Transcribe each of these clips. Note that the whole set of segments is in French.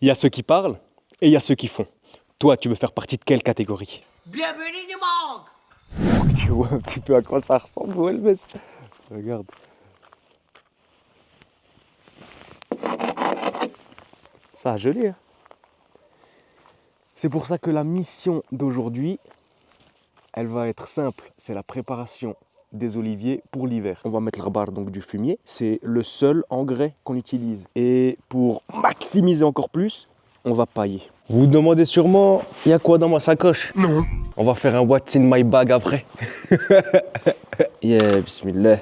Il y a ceux qui parlent et il y a ceux qui font. Toi, tu veux faire partie de quelle catégorie? Bienvenue du monde. Tu vois un petit peu à quoi ça ressemble, Welmes. Regarde. Ça a gelé, hein. C'est pour ça que la mission d'aujourd'hui, elle va être simple. C'est la préparation des oliviers pour l'hiver. On va mettre l'herbar, donc du fumier. C'est le seul engrais qu'on utilise. Et pour maximiser encore plus, on va pailler. Vous vous demandez sûrement, il y a quoi dans ma sacoche? Non. On va faire un what's in my bag après. Yeah, bismillah.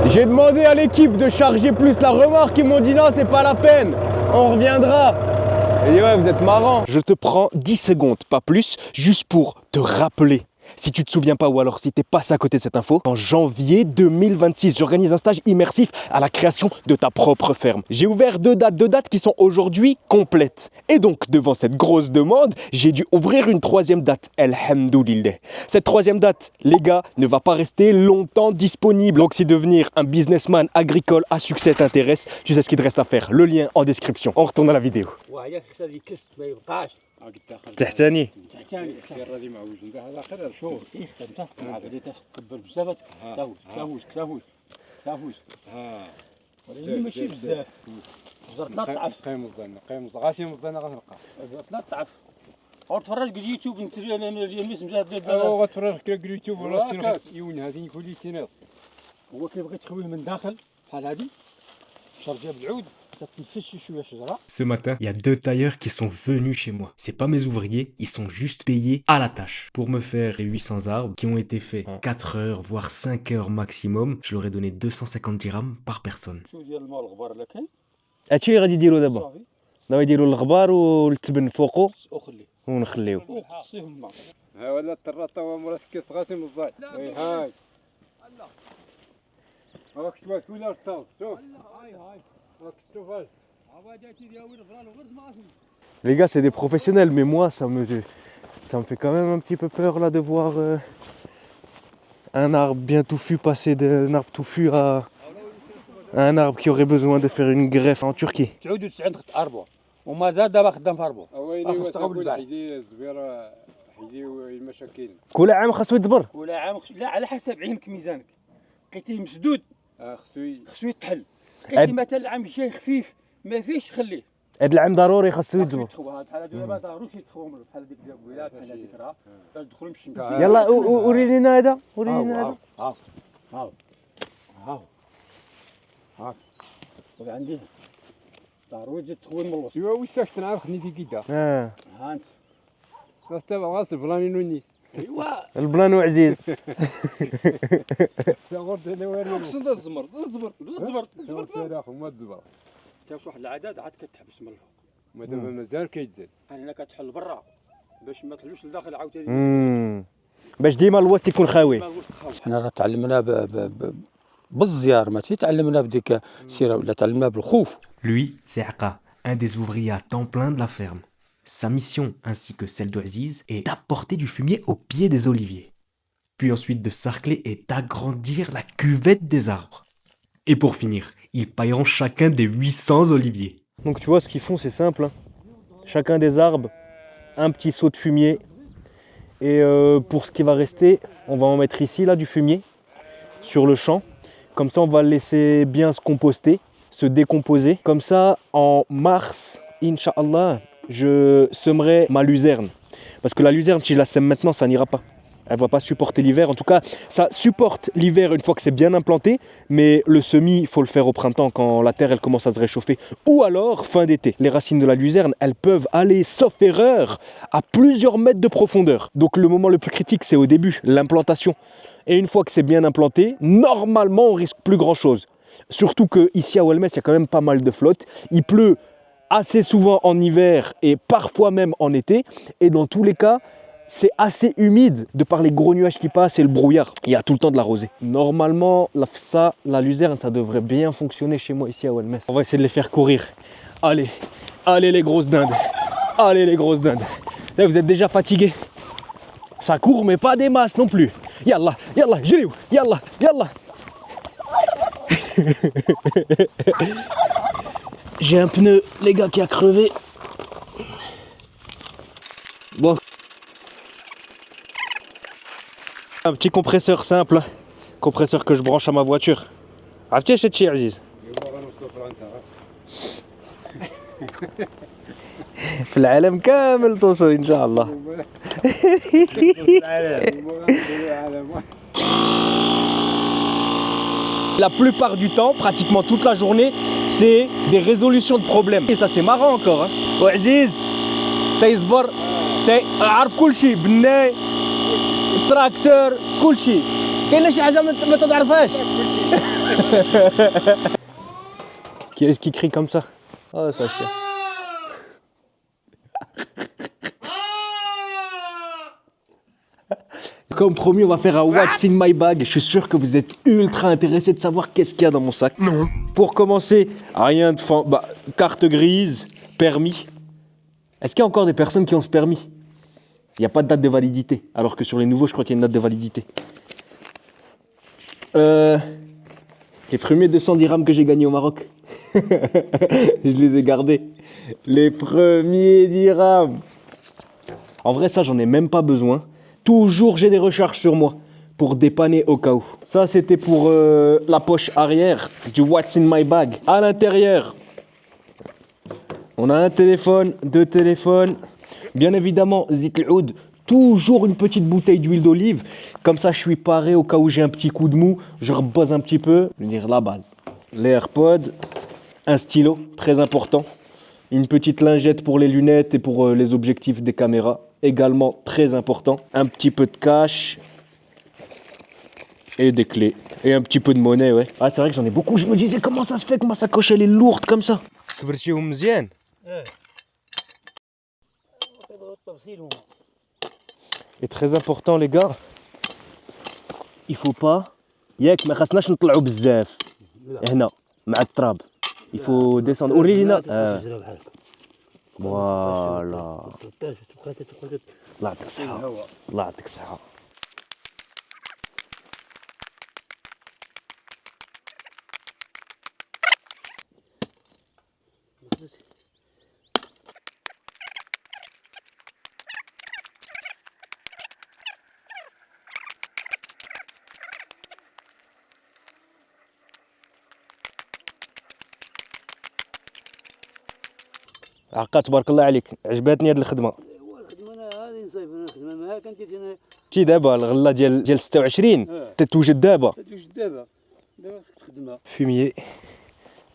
J'ai demandé à l'équipe de charger plus la remorque, ils m'ont dit non, c'est pas la peine, on reviendra. Et ouais, vous êtes marrant. Je te prends 10 secondes, pas plus, juste pour te rappeler, si tu te souviens pas ou alors si t'es passé à côté de cette info, en janvier 2026, j'organise un stage immersif à la création de ta propre ferme. J'ai ouvert deux dates qui sont aujourd'hui complètes. Et donc, devant cette grosse demande, j'ai dû ouvrir une troisième date, Alhamdoulilah. Cette troisième date, les gars, ne va pas rester longtemps disponible. Donc, si devenir un businessman agricole à succès t'intéresse, tu sais ce qu'il te reste à faire. Le lien en description. On retourne à la vidéo. تحتاني تحتاني هذه معوج هذا اخر شوف كيف عاد تكبر بزاف كلافوس ها ماشي بزاف قيم الزنه غاسي مزنه غنلقى لا تعرف او تفرج باليوتيوب انت اليميس مزاد او تفرج باليوتيوب ولا سير يون هذه كلي تيناض هو كيبغي تخويه من داخل بحال هذه شرجه بالعود. Ce matin, il y a deux tailleurs qui sont venus chez moi. C'est pas mes ouvriers, ils sont juste payés à la tâche. Pour me faire 800 arbres qui ont été faits en 4 heures, voire 5 heures maximum, je leur ai donné 250 dirhams par personne. هادشي اللي غادي يديروا دابا دابا يديروا الغبار والتبن فوقو ونخليو ها ولا الطراطه ومراس كيس غاسي مزاي هاي هاك شويه كولار الطاو شوف Les gars, c'est des professionnels, mais moi, ça me fait quand même un petit peu peur là de voir un arbre bien touffu passer d'un arbre touffu à un arbre qui aurait besoin de faire une greffe en Turquie. كل عام خاصو يتزبر؟ كل عام لا على حسب عينك ميزانك لقيتيه مسدود خصو يتحل لقيتي مثلا عام جاي خفيف ما فيش خليه هاد العام ضروري خاصو يتزبر بحال هادو ما ضروريش يدخلوا بحال ديك البويلات بحال هذيك راه باش تدخلوا من الشمس يلا ورينينا هذا ورينينا هذا ها عندي ضروري تدخلوا من الوسط ايوا ويساك تنعرف خدني في كيدا ها انت راس تبع راس البلاني نوني ايوا البلان عزيز غرت انا وين خصنا الزمر الزمر وما الزبر كاش واحد العدد عاد كتحبس من الفوق ما دابا مازال كيتزاد انا كتحل برا باش ما طلعوش لداخل عاوتاني باش ديما الوسط يكون خاوي. حنا راه تعلمنا بالزيار ماشي تعلمنا بديك السيره ولا تعلمنا بالخوف. Lui, c'est Aka, un des ouvriers à temps plein de la ferme. Sa mission, ainsi que celle d'Aziz, est d'apporter du fumier au pied des oliviers. Puis ensuite de sarcler et d'agrandir la cuvette des arbres. Et pour finir, ils pailleront chacun des 800 oliviers. Donc tu vois, ce qu'ils font, c'est simple. Hein. Chacun des arbres, un petit seau de fumier. Et pour ce qui va rester, on va en mettre ici, là, du fumier, sur le champ. Comme ça, on va le laisser bien se composter, se décomposer. Comme ça, en mars, Inch'Allah, je semerai ma luzerne. Parce que la luzerne, si je la sème maintenant, ça n'ira pas. Elle ne va pas supporter l'hiver. En tout cas, ça supporte l'hiver une fois que c'est bien implanté. Mais le semis, il faut le faire au printemps quand la terre elle commence à se réchauffer. Ou alors, fin d'été. Les racines de la luzerne, elles peuvent aller, sauf erreur, à plusieurs mètres de profondeur. Donc le moment le plus critique, c'est au début, l'implantation. Et une fois que c'est bien implanté, normalement, on risque plus grand-chose. Surtout qu'ici à Welmes, il y a quand même pas mal de flotte. Il pleut assez souvent en hiver et parfois même en été. Et dans tous les cas, c'est assez humide de par les gros nuages qui passent et le brouillard. Il y a tout le temps de la rosée. Normalement, la luzerne, ça devrait bien fonctionner chez moi ici à Welmes. On va essayer de les faire courir. Allez, allez les grosses dindes. Allez les grosses dindes. Là, vous êtes déjà fatigués. Ça court, mais pas des masses non plus. Yallah, yallah, jriou, yallah, yallah. J'ai un pneu, les gars, qui a crevé. Bon. Un petit compresseur simple, compresseur que je branche à ma voiture. عرفتي اش هادشي عزيز؟ في العالم كامل توصل ان شاء الله. La plupart du temps, pratiquement toute la journée, c'est des résolutions de problèmes. Et ça c'est marrant encore. وعزيز تيصبر عارف كل شيء بناي التراكتور كل شيء. كاين شي حاجه ما تعرفهاش. Qui est-ce qui crie comme ça? Oh ça chien. Comme promis, on va faire un What's in my bag. Je suis sûr que vous êtes ultra intéressés de savoir qu'est-ce qu'il y a dans mon sac. Non. Pour commencer, rien de carte grise, permis. Est-ce qu'il y a encore des personnes qui ont ce permis? Il n'y a pas de date de validité. Alors que sur les nouveaux, je crois qu'il y a une date de validité. Les premiers 200 dirhams que j'ai gagnés au Maroc. Je les ai gardés. Les premiers dirhams. En vrai, ça, j'en ai même pas besoin. Toujours, j'ai des recharges sur moi pour dépanner au cas où. Ça, c'était pour la poche arrière du What's in my bag. À l'intérieur, on a un téléphone, deux téléphones. Bien évidemment, zit l'oud. Toujours une petite bouteille d'huile d'olive. Comme ça, je suis paré au cas où j'ai un petit coup de mou. Je repose un petit peu. Je veux dire la base. Les AirPods. Un stylo, très important. Une petite lingette pour les lunettes et pour les objectifs des caméras. Également très important. Un petit peu de cash. Et des clés. Et un petit peu de monnaie, ouais. Ah, c'est vrai que j'en ai beaucoup. Je me disais, comment ça se fait que ma sacoche, elle est lourde comme ça. Et très important, les gars. Il faut pas. ياك ما خصناش نطلعوا بزاف. هنا مع التراب. Il faut descendre. ورينا. فوالا. الله يعطيك الصحة. الله يعطيك الصحة. عقاد تبارك الله عليك عجبتني هاد الخدمه. الخدمه انا هذه نصيف انا الخدمه ما كنت انا تي دابا الغله ديال 26 تتوجد دابا. تتوجد دابا خصك تخدمها. Fumier,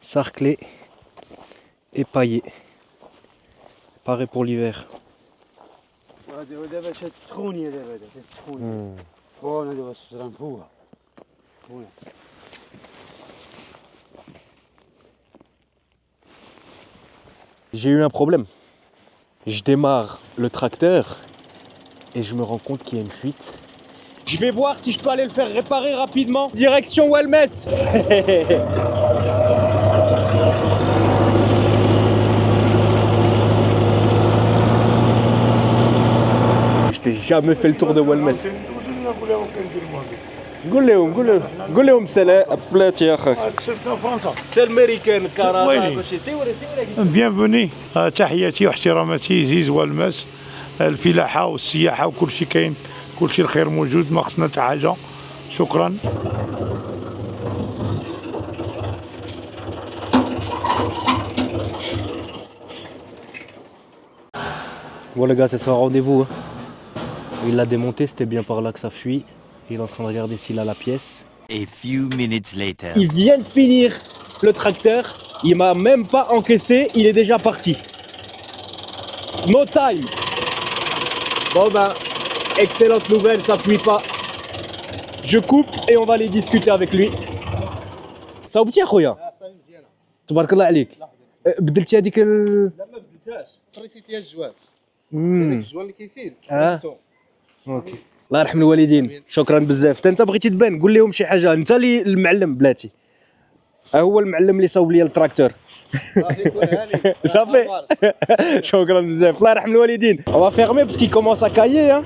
sarclé et paillé. Pareil pour l'hiver. وهذا دابا شات سخونيه دابا سخونيه. سخونه دابا الشجره مفوها. J'ai eu un problème. Je démarre le tracteur et je me rends compte qu'il y a une fuite. Je vais voir si je peux aller le faire réparer rapidement. Direction Welmes. Je t'ai jamais fait le tour de Welmes. قول لهم سلام بلاتي يا اخاك. شفتنا فرنسا. انت الامريكان كارا ويلي. ماشي سيوري. بيانفوني تحياتي واحتراماتي زيز والماس الفلاحه والسياحه وكل شيء كاين كل شيء الخير موجود ما خصنا حتى حاجه شكرا. Bon les gars, c'est son rendez-vous. Il l'a démonté, c'était bien par là que ça fuit. Il est en train de regarder s'il a la pièce. A few minutes later. Il vient de finir le tracteur. Il m'a même pas encaissé, il est déjà parti. No time. Bon ben, excellente nouvelle, ça fuit pas. Je coupe et on va aller discuter avec lui. صوبتي يا خويا؟ تبارك الله عليك. بدلتي هذيك لا ما بدلتهاش، طريتي فيها الجواب. هذاك الجوان اللي كيسير. اوكي الله يرحم الوالدين شكرا بزاف. انت بغيتي تبان قول لهم شي حاجه، انت اللي المعلم بلاتي، هو المعلم اللي صوب لي التراكتور. صافي شكرا بزاف الله يرحم الوالدين. On va fermer parce qu'il commence à cailler hein.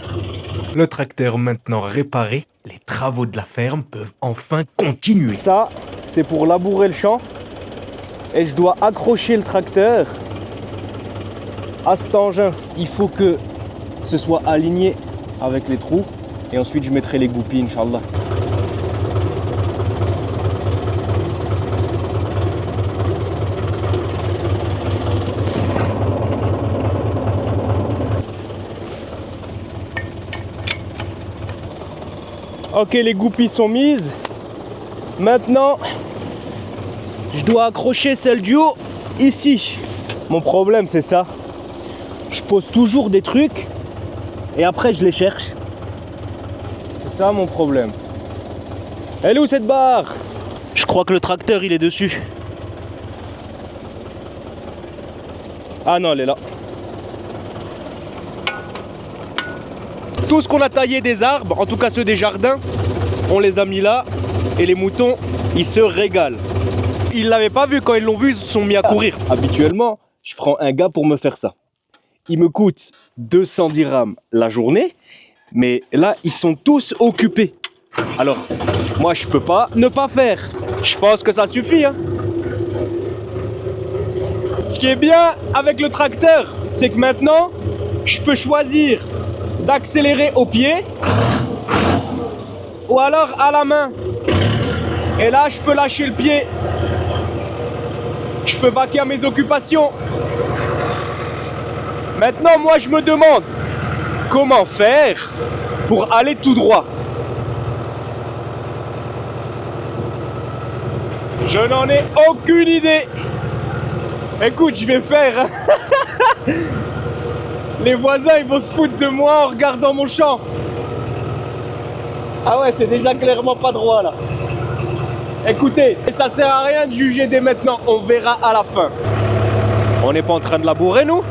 Le tracteur maintenant réparé, les travaux de la ferme peuvent enfin continuer. Ça c'est pour labourer le champ et je dois accrocher le tracteur à cet engin. Il faut que ce soit aligné avec les trous et ensuite je mettrai les goupilles Inch'Allah. Ok, les goupilles sont mises. Maintenant, je dois accrocher celle du haut ici. Mon problème, c'est ça. Je pose toujours des trucs et après je les cherche. C'est ça mon problème. Elle est où cette barre? Je crois que le tracteur il est dessus. Ah non, elle est là. Tout ce qu'on a taillé des arbres, en tout cas ceux des jardins, on les a mis là et les moutons, ils se régalent. Ils l'avaient pas vu, quand ils l'ont vu, ils se sont mis à courir. Habituellement, je prends un gars pour me faire ça. Il me coûte 200 dirhams la journée, mais là, ils sont tous occupés. Alors, moi, je peux pas ne pas faire. Je pense que ça suffit, hein. Ce qui est bien avec le tracteur, c'est que maintenant, je peux choisir d'accélérer au pied ou alors à la main. Et là, je peux lâcher le pied. Je peux vaquer à mes occupations. Maintenant, moi, je me demande comment faire pour aller tout droit. Je n'en ai aucune idée. Écoute, je vais faire. Les voisins, ils vont se foutre de moi en regardant mon champ. Ah ouais, c'est déjà clairement pas droit là. Écoutez, ça sert à rien de juger dès maintenant, on verra à la fin. On n'est pas en train de labourer, nous?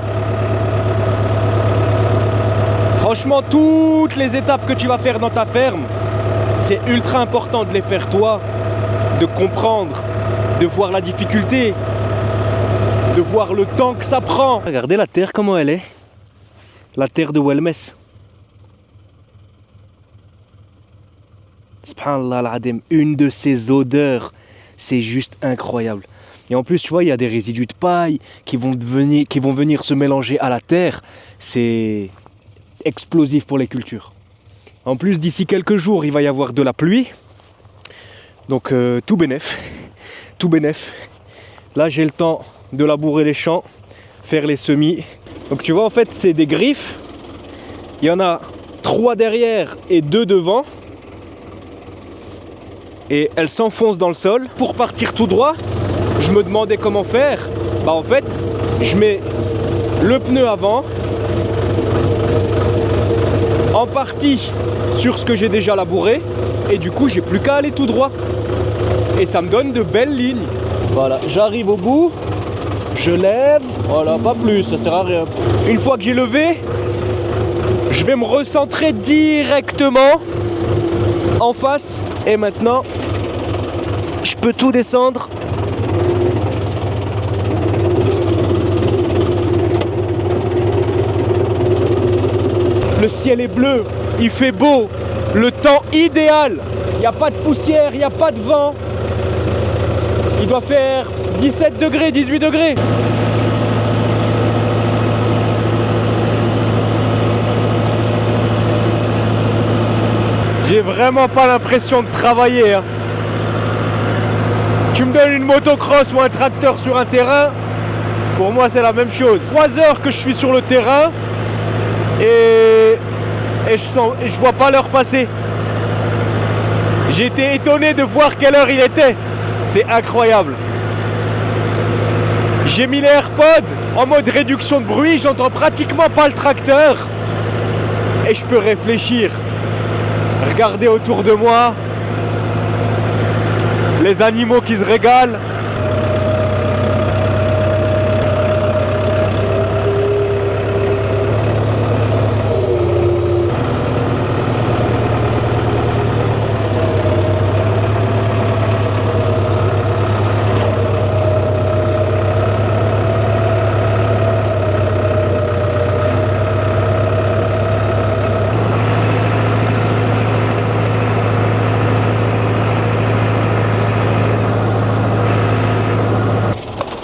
Franchement, toutes les étapes que tu vas faire dans ta ferme, c'est ultra important de les faire toi, de comprendre, de voir la difficulté, de voir le temps que ça prend. Regardez la terre, comment elle est. La terre de Welmes. Subhanallah al-Adim, une de ces odeurs, c'est juste incroyable. Et en plus, tu vois, il y a des résidus de paille qui vont venir se mélanger à la terre. C'est explosif pour les cultures. En plus, d'ici quelques jours, il va y avoir de la pluie. Donc, tout bénef. Tout bénef. Là, j'ai le temps de labourer les champs, faire les semis. Donc, tu vois, en fait, c'est des griffes. Il y en a 3 derrière et 2 devant. Et elles s'enfoncent dans le sol. Pour partir tout droit, je me demandais comment faire. Bah en fait, je mets le pneu avant, en partie sur ce que j'ai déjà labouré, et du coup j'ai plus qu'à aller tout droit. Et ça me donne de belles lignes. Voilà, j'arrive au bout, je lève, voilà, pas plus, ça sert à rien. Une fois que j'ai levé, je vais me recentrer directement en face, et maintenant je peux tout descendre. Le ciel est bleu, il fait beau, le temps idéal, il n'y a pas de poussière, il n'y a pas de vent. Il doit faire 17 degrés, 18 degrés. J'ai vraiment pas l'impression de travailler, hein. Tu me donnes une motocross ou un tracteur sur un terrain, pour moi c'est la même chose. 3 heures que je suis sur le terrain et je vois pas l'heure passer. J'ai été étonné de voir quelle heure il était. C'est incroyable. J'ai mis les AirPods en mode réduction de bruit, j'entends pratiquement pas le tracteur et je peux réfléchir. Regardez autour de moi les animaux qui se régalent.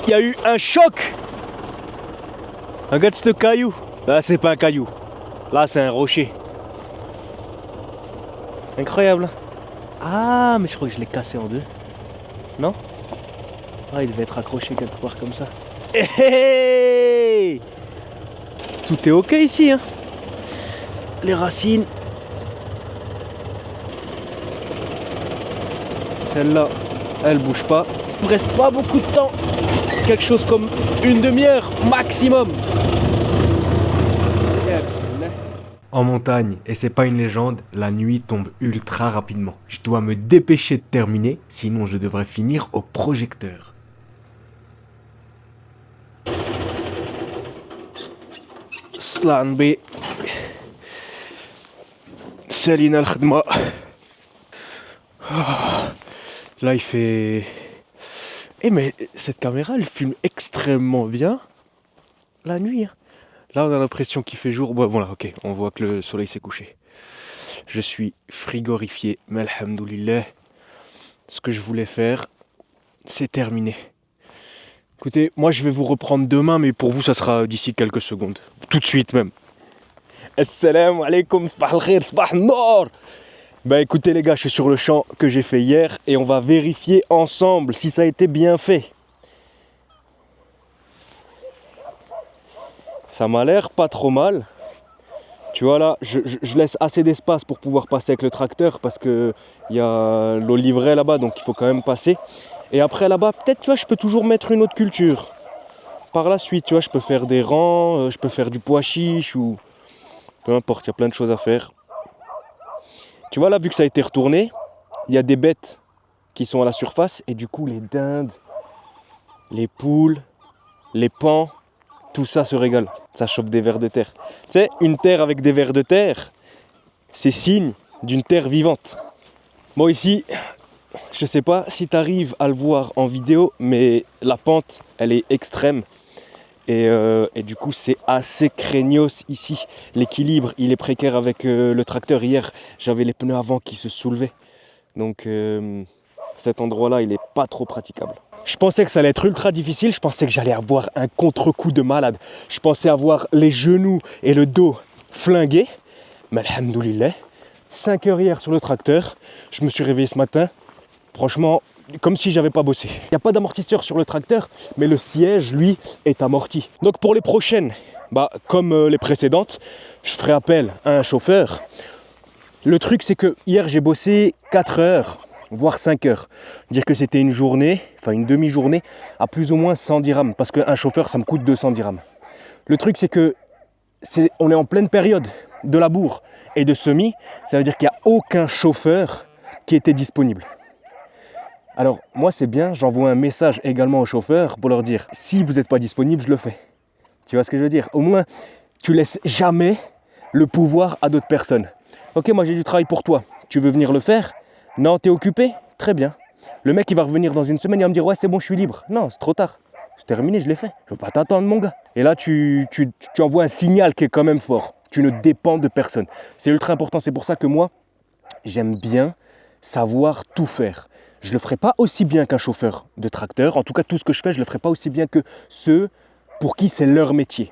Il y a eu un choc. Regarde ce caillou. Là, c'est pas un caillou. Là, c'est un rocher. Incroyable. Ah, mais je crois que je l'ai cassé en deux. Non? Ah, il devait être accroché quelque part comme ça. Hey, tout est ok ici, hein. Les racines. Celle-là, elle bouge pas. Il me reste pas beaucoup de temps. Quelque chose comme une demi-heure maximum. En montagne, et c'est pas une légende, la nuit tombe ultra rapidement. Je dois me dépêcher de terminer, sinon je devrais finir au projecteur. Slan B. Salina al-Khadma. Là il fait... Eh mais cette caméra elle filme extrêmement bien la nuit. Hein. Là on a l'impression qu'il fait jour. Bon, voilà, ok, on voit que le soleil s'est couché. Je suis frigorifié, mais alhamdoulilah. Ce que je voulais faire, c'est terminé. Écoutez, moi je vais vous reprendre demain, mais pour vous ça sera d'ici quelques secondes. Tout de suite même. Assalamu alaikum, sabah al-khir, sabah al-nour. Bah écoutez les gars, je suis sur le champ que j'ai fait hier et on va vérifier ensemble si ça a été bien fait. Ça m'a l'air pas trop mal. Tu vois là, je laisse assez d'espace pour pouvoir passer avec le tracteur parce que il y a l'oliveraie là-bas, donc il faut quand même passer. Et après là-bas, peut-être tu vois, je peux toujours mettre une autre culture. Par la suite, tu vois, je peux faire des rangs, je peux faire du pois chiche ou peu importe, il y a plein de choses à faire. Tu vois là, vu que ça a été retourné, il y a des bêtes qui sont à la surface et du coup les dindes, les poules, les paons, tout ça se régale. Ça chope des vers de terre. Tu sais, une terre avec des vers de terre, c'est signe d'une terre vivante. Bon ici, je sais pas si tu arrives à le voir en vidéo, mais la pente, elle est extrême. Et du coup, c'est assez craignos ici. L'équilibre, il est précaire avec le tracteur. Hier, j'avais les pneus avant qui se soulevaient. Donc, cet endroit-là, il n'est pas trop praticable. Je pensais que ça allait être ultra difficile. Je pensais que j'allais avoir un contre-coup de malade. Je pensais avoir les genoux et le dos flingués. Mais alhamdoulilah, 5 heures hier sur le tracteur. Je me suis réveillé ce matin. Franchement, comme si j'avais pas bossé. Il n'y a pas d'amortisseur sur le tracteur, mais le siège, lui, est amorti. Donc pour les prochaines, comme les précédentes, je ferai appel à un chauffeur. Le truc, c'est que hier, j'ai bossé 4 heures, voire 5 heures. Dire que c'était une journée, enfin une demi-journée, à plus ou moins 100 dirhams. Parce qu'un chauffeur, ça me coûte 200 dirhams. Le truc, c'est que on est en pleine période de labour et de semis. Ça veut dire qu'il n'y a aucun chauffeur qui était disponible. Alors moi c'est bien, j'envoie un message également aux chauffeurs pour leur dire si vous n'êtes pas disponible, je le fais. Tu vois ce que je veux dire? Au moins tu laisses jamais le pouvoir à d'autres personnes. Ok, moi j'ai du travail pour toi, tu veux venir le faire? Non, t'es occupé? Très bien. Le mec il va revenir dans une semaine, il va me dire ouais c'est bon je suis libre. Non, c'est trop tard, c'est terminé, je l'ai fait. Je veux pas t'attendre mon gars. Et là tu envoies un signal qui est quand même fort. Tu ne dépends de personne. C'est ultra important, c'est pour ça que moi j'aime bien savoir tout faire. Je ne le ferai pas aussi bien qu'un chauffeur de tracteur. En tout cas, tout ce que je fais, je ne le ferai pas aussi bien que ceux pour qui c'est leur métier.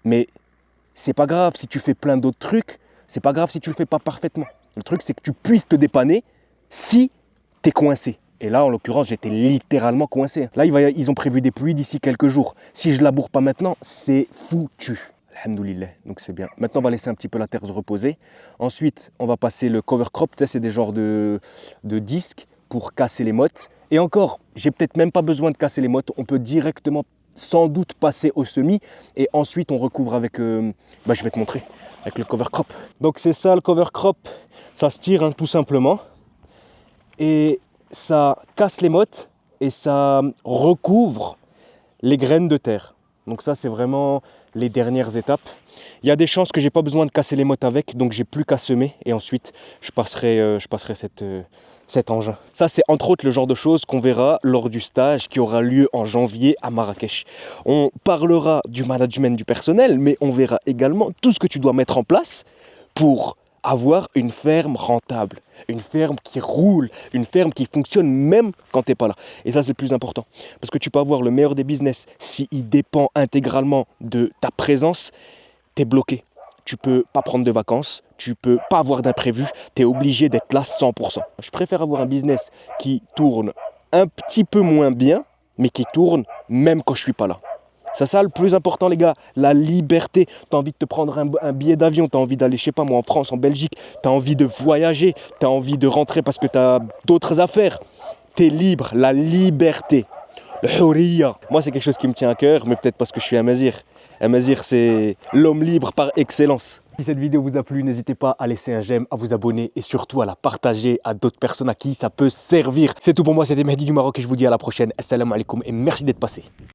Mais c'est pas grave si tu fais plein d'autres trucs. C'est pas grave si tu le fais pas parfaitement. Le truc, c'est que tu puisses te dépanner si tu es coincé. Et là, en l'occurrence, j'étais littéralement coincé. Là, ils ont prévu des pluies d'ici quelques jours. Si je laboure pas maintenant, c'est foutu. Alhamdoulilah, donc c'est bien. Maintenant, on va laisser un petit peu la terre se reposer. Ensuite, on va passer le cover crop. Tu sais, c'est des genres de disques pour casser les mottes. Et encore, j'ai peut-être même pas besoin de casser les mottes. On peut directement, sans doute, passer au semis. Et ensuite, on recouvre avec... je vais te montrer, avec le cover crop. Donc c'est ça, le cover crop. Ça se tire, hein, tout simplement. Et ça casse les mottes et ça recouvre les graines de terre. Donc ça, c'est vraiment les dernières étapes. Il y a des chances que j'ai pas besoin de casser les mottes avec, donc j'ai plus qu'à semer et ensuite je passerai cet engin. Ça, c'est entre autres le genre de choses qu'on verra lors du stage qui aura lieu en janvier à Marrakech. On parlera du management du personnel, mais on verra également tout ce que tu dois mettre en place pour avoir une ferme rentable, une ferme qui roule, une ferme qui fonctionne même quand tu n'es pas là. Et ça, c'est le plus important. Parce que tu peux avoir le meilleur des business, s'il dépend intégralement de ta présence, tu es bloqué. Tu peux pas prendre de vacances, tu peux pas avoir d'imprévu, tu es obligé d'être là 100%. Je préfère avoir un business qui tourne un petit peu moins bien, mais qui tourne même quand je suis pas là. C'est ça le plus important les gars, la liberté. Tu as envie de te prendre un billet d'avion, tu as envie d'aller, je sais pas moi, en France, en Belgique, tu as envie de voyager, tu as envie de rentrer parce que tu as d'autres affaires. Tu es libre, la liberté. Le hurriya. Moi c'est quelque chose qui me tient à cœur, mais peut-être parce que je suis un mazir. Un mazir c'est l'homme libre par excellence. Si cette vidéo vous a plu, n'hésitez pas à laisser un j'aime, à vous abonner et surtout à la partager à d'autres personnes à qui ça peut servir. C'est tout pour moi, c'était Mehdi du Maroc et je vous dis à la prochaine. Assalamu alaikum et merci d'être passé.